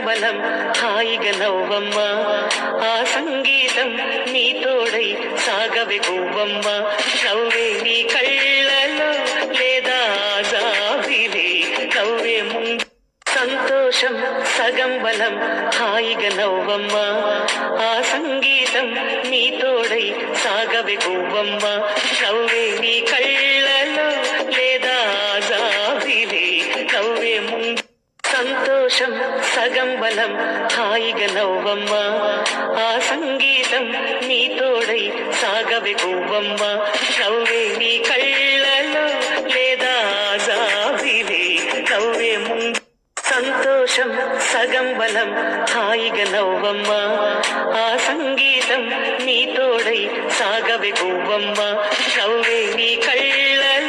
బలం హాయిగా నవ్వమ్మ ఆ సంగీతం నీ తోడై సాగవే గువ్వమ్మ నవ్వే నీ కళ్ళలో లేదా జాబిలే నవ్వే ముందు సంతోషం సగం బలం హాయిగా నవ్వమ్మ ఆ సంగీతం నీ తోడై సాగవే గువ్వమ్మ నవ్వే నీ కళ్ళలో లేదా జాబిలే నవ్వే ముందు సంతోషం సగం బలం హాయిగా నవ్వమ్మ ఆ సంగీతం నీ తోడై సాగవే గువ్వమ్మ నవ్వే నీ కళ్ళలో లేదా జాబిలే నవ్వే ముందు సంతోషం సగం బలం హాయిగా నవ్వమ్మ ఆ సంగీతం నీ తోడై సాగవే గువ్వమ్మ నవ్వే నీ కళ్ళలో